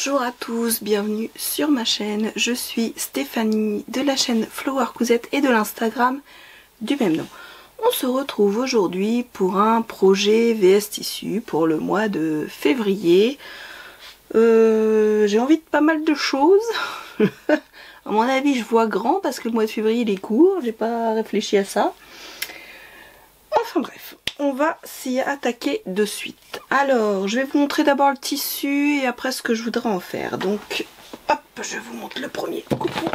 Bonjour à tous, bienvenue sur ma chaîne. Je suis Stéphanie de la chaîne Flower Cousette et de l'Instagram du même nom. On se retrouve aujourd'hui pour un projet VS Tissu pour le mois de février. J'ai envie de pas mal de choses. À mon avis, je vois grand parce que le mois de février il est court, j'ai pas réfléchi à ça. Enfin bref, on va s'y attaquer de suite. Alors, je vais vous montrer d'abord le tissu et après ce que je voudrais en faire. Donc, hop, je vous montre le premier coupon.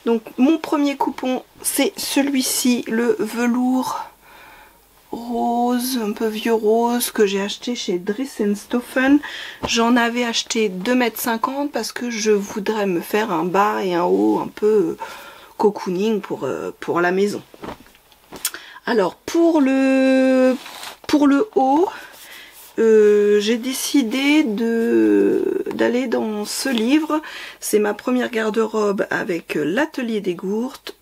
Donc, mon premier coupon, c'est celui-ci, le velours rose, un peu vieux rose, que j'ai acheté chez Dries & Stoffen. J'en avais acheté 2,50 m parce que je voudrais me faire un bas et un haut un peu cocooning pour la maison. Alors pour le haut, j'ai décidé d'aller dans ce livre. C'est ma première garde-robe avec l'atelier des gourdes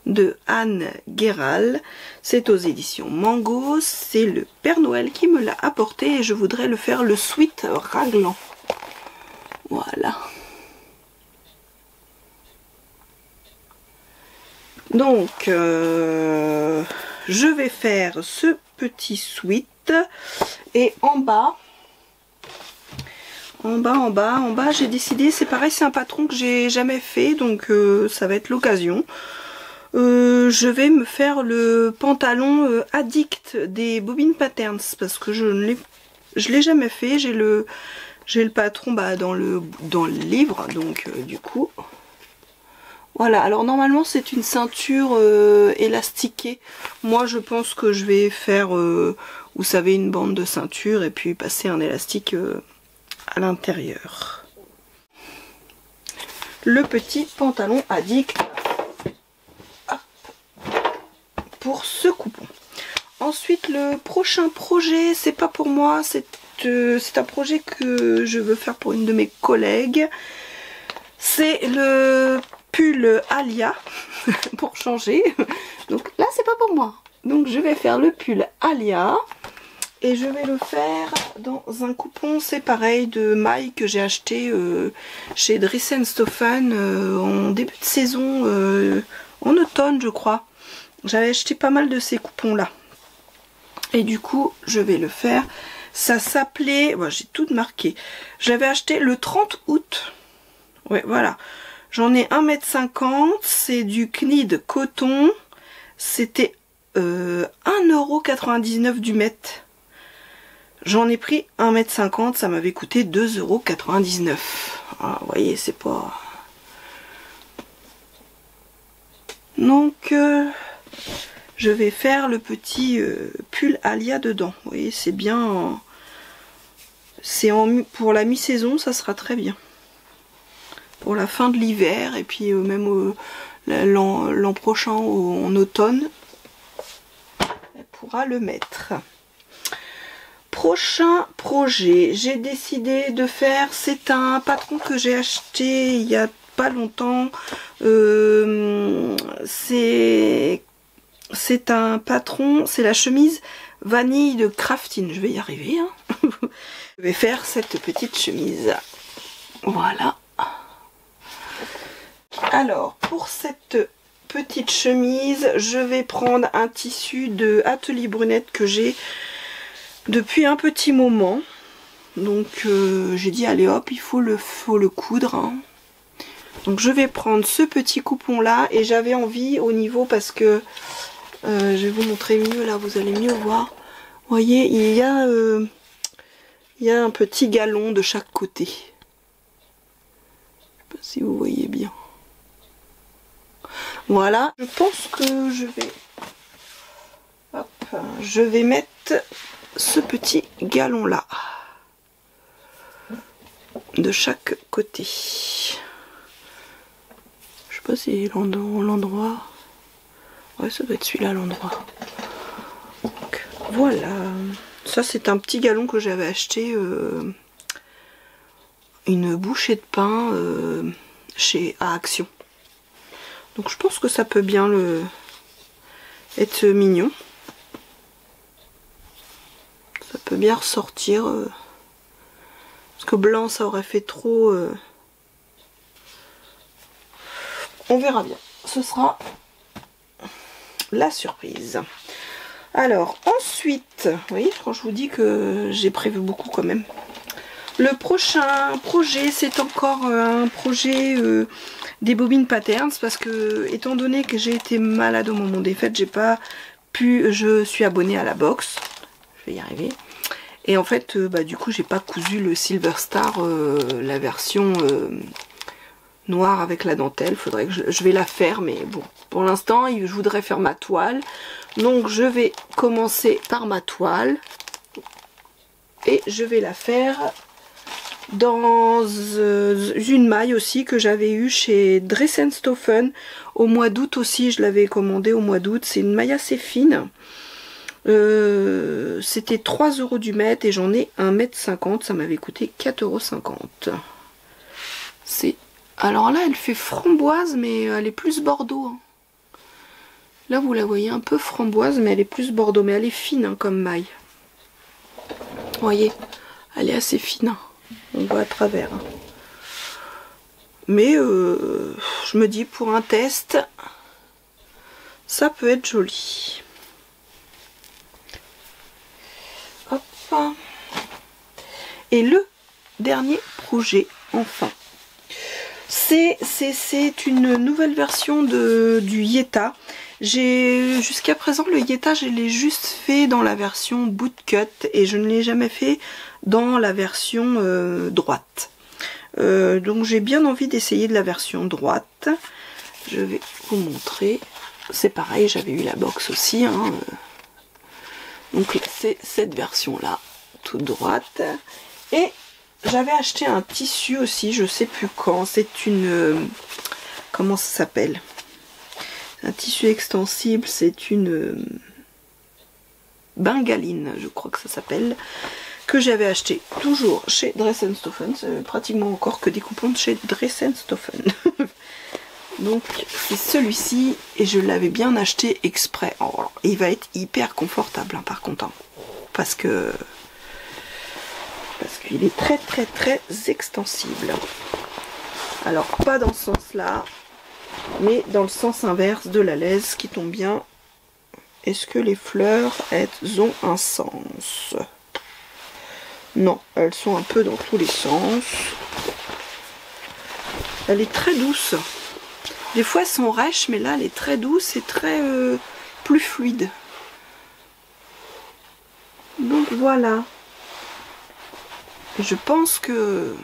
de Anne Guéral. C'est aux éditions Mango. C'est le Père Noël qui me l'a apporté et je voudrais le faire le sweat raglan. Voilà. Donc, je vais faire ce petit sweat et en bas, j'ai décidé, c'est pareil, c'est un patron que j'ai jamais fait, donc ça va être l'occasion. Je vais me faire le pantalon addict des Bobbin Patterns parce que je l'ai jamais fait. J'ai le patron dans le livre, donc du coup. Voilà, alors normalement c'est une ceinture élastiquée. Moi je pense que je vais faire, vous savez, une bande de ceinture et puis passer un élastique à l'intérieur. Le petit pantalon addict pour ce coupon. Ensuite, le prochain projet, c'est pas pour moi, c'est un projet que je veux faire pour une de mes collègues. C'est le pull Alia pour changer. Donc là c'est pas pour moi. Donc je vais faire le pull Alia et je vais le faire dans un coupon, c'est pareil, de mailles que j'ai acheté chez Dries & Stoffen en début de saison, en automne je crois. J'avais acheté pas mal de ces coupons là. Et du coup je vais le faire. Ça s'appelait, ouais, j'ai tout marqué. J'avais acheté le 30 août. Ouais, voilà. J'en ai 1,50 m, c'est du knit coton, c'était 1,99 € du mètre. J'en ai pris 1,50 m, ça m'avait coûté 2,99 €. Ah, vous voyez, c'est pas... Donc, je vais faire le petit pull Alia dedans. Vous voyez, c'est bien... pour la mi-saison, ça sera très bien. Pour la fin de l'hiver et puis même l'an prochain en automne, elle pourra le mettre. Prochain projet, j'ai décidé de faire, c'est un patron que j'ai acheté il y a pas longtemps. C'est un patron, c'est la chemise vanille de Craftin. Je vais y arriver, hein. Je vais faire cette petite chemise. Voilà. Alors, pour cette petite chemise, je vais prendre un tissu de Atelier Brunette que j'ai depuis un petit moment. Donc, j'ai dit, allez hop, il faut le coudre. Hein. Donc, je vais prendre ce petit coupon-là. Et j'avais envie au niveau, parce que, je vais vous montrer mieux, là, vous allez mieux voir. Vous voyez, il y a un petit galon de chaque côté. Je sais pas si vous voyez bien. Voilà, je pense que je vais mettre ce petit galon là de chaque côté. Je sais pas si l'endroit, ouais, ça doit être celui-là l'endroit. Voilà, ça c'est un petit galon que j'avais acheté une bouchée de pain à Action. Donc je pense que ça peut bien être mignon. Ça peut bien ressortir Parce que blanc ça aurait fait trop... On verra bien. Ce sera la surprise. Alors ensuite, oui, quand je vous dis que j'ai prévu beaucoup quand même. Le prochain projet, c'est encore un projet des bobines patterns, parce que étant donné que j'ai été malade au moment des fêtes, j'ai pas pu, je suis abonnée à la box, je vais y arriver, et en fait du coup j'ai pas cousu le Silver Star, la version noire avec la dentelle. Faudrait que je vais la faire, mais bon, pour l'instant je voudrais faire ma toile, donc je vais commencer par ma toile et je vais la faire dans une maille aussi que j'avais eue chez Dress & Stoffen au mois d'août aussi. Je l'avais commandée au mois d'août. C'est une maille assez fine. C'était 3 € du mètre et j'en ai 1,50 m. Ça m'avait coûté 4,50 €. C'est... Alors là, elle fait framboise, mais elle est plus bordeaux. Là, vous la voyez un peu framboise, mais elle est plus bordeaux. Mais elle est fine hein, comme maille. Vous voyez, elle est assez fine. On voit à travers. Mais je me dis pour un test, ça peut être joli. Hop. Et le dernier projet, enfin, c'est une nouvelle version du Yeta. Jusqu'à présent le Yeta, je l'ai juste fait dans la version bootcut et je ne l'ai jamais fait dans la version droite. Donc j'ai bien envie d'essayer de la version droite. Je vais vous montrer. C'est pareil, j'avais eu la box aussi. Hein. Donc c'est cette version là, toute droite. Et j'avais acheté un tissu aussi, je sais plus quand. C'est une... comment ça s'appelle? Un tissu extensible, c'est une bengaline, je crois que ça s'appelle, que j'avais acheté toujours chez Dress & Stoffen. C'est pratiquement encore que des coupons de chez Dress & Stoffen. Donc c'est celui-ci et je l'avais bien acheté exprès. Oh, il va être hyper confortable hein, par contre, hein, parce qu'il est très très très extensible. Alors pas dans ce sens là, mais dans le sens inverse de la laisse, qui tombe bien. Est-ce que les fleurs, elles ont un sens? Non, elles sont un peu dans tous les sens. Elle est très douce. Des fois elles sont rêches, mais là elle est très douce et très plus fluide. Donc voilà. Je pense que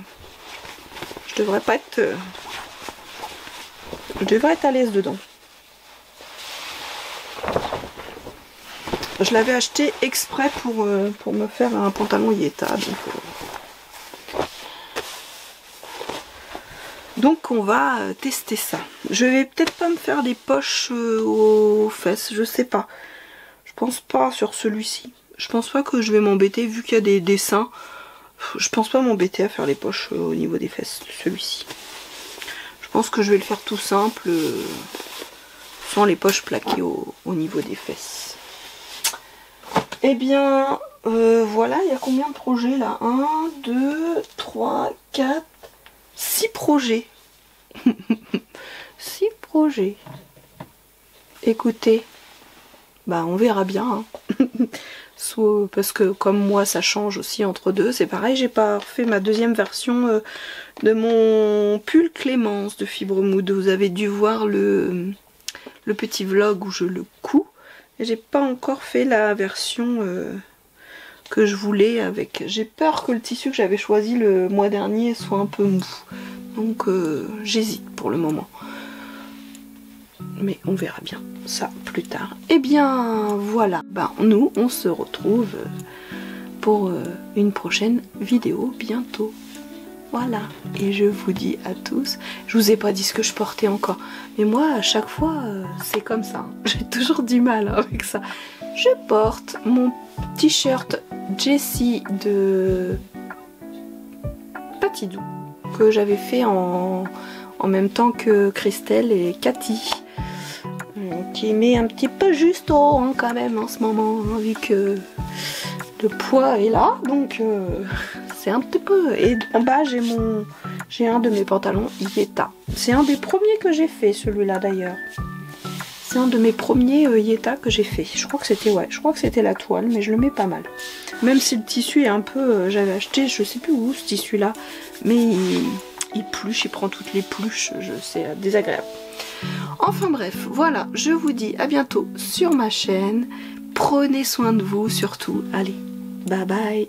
je devrais pas être... je devrais être à l'aise dedans. Je l'avais acheté exprès pour me faire un pantalon Yeta. Donc on va tester ça. Je vais peut-être pas me faire des poches aux fesses, je sais pas. Je pense pas sur celui-ci. Je pense pas que je vais m'embêter, vu qu'il y a des dessins. Je pense pas m'embêter à faire les poches au niveau des fesses de celui-ci. Je pense que je vais le faire tout simple, sans les poches plaquées au niveau des fesses. Eh bien, voilà, il y a combien de projets là? 1, 2, 3, 4, 6 projets. 6 projets. Écoutez, bah on verra bien. Hein. Soit, parce que comme moi ça change aussi entre deux, c'est pareil, j'ai pas fait ma deuxième version de mon pull Clémence de Fibre Mood. Vous avez dû voir le petit vlog où je le couds. Et j'ai pas encore fait la version que je voulais avec. J'ai peur que le tissu que j'avais choisi le mois dernier soit un peu mou. Donc j'hésite pour le moment. Mais on verra bien ça plus tard. Et bien voilà, ben, nous on se retrouve pour une prochaine vidéo bientôt. Voilà, et je vous dis à tous, je vous ai pas dit ce que je portais encore, mais moi à chaque fois c'est comme ça, j'ai toujours du mal avec ça. Je porte mon t-shirt Jessie de Patidou, que j'avais fait en même temps que Christelle et Cathy, qui met un petit peu juste haut hein, quand même en ce moment, hein, vu que le poids est là, donc c'est un petit peu... Et en bas j'ai un de mes pantalons Yeta. C'est un des premiers que j'ai fait, celui-là d'ailleurs. C'est un de mes premiers Yeta que j'ai fait. Je crois que c'était la toile, mais je le mets pas mal. Même si le tissu est un peu... j'avais acheté, je sais plus où ce tissu-là, mais il pluche, il prend toutes les pluches, c'est désagréable. Enfin bref, voilà, je vous dis à bientôt sur ma chaîne. Prenez soin de vous surtout. Allez, bye bye.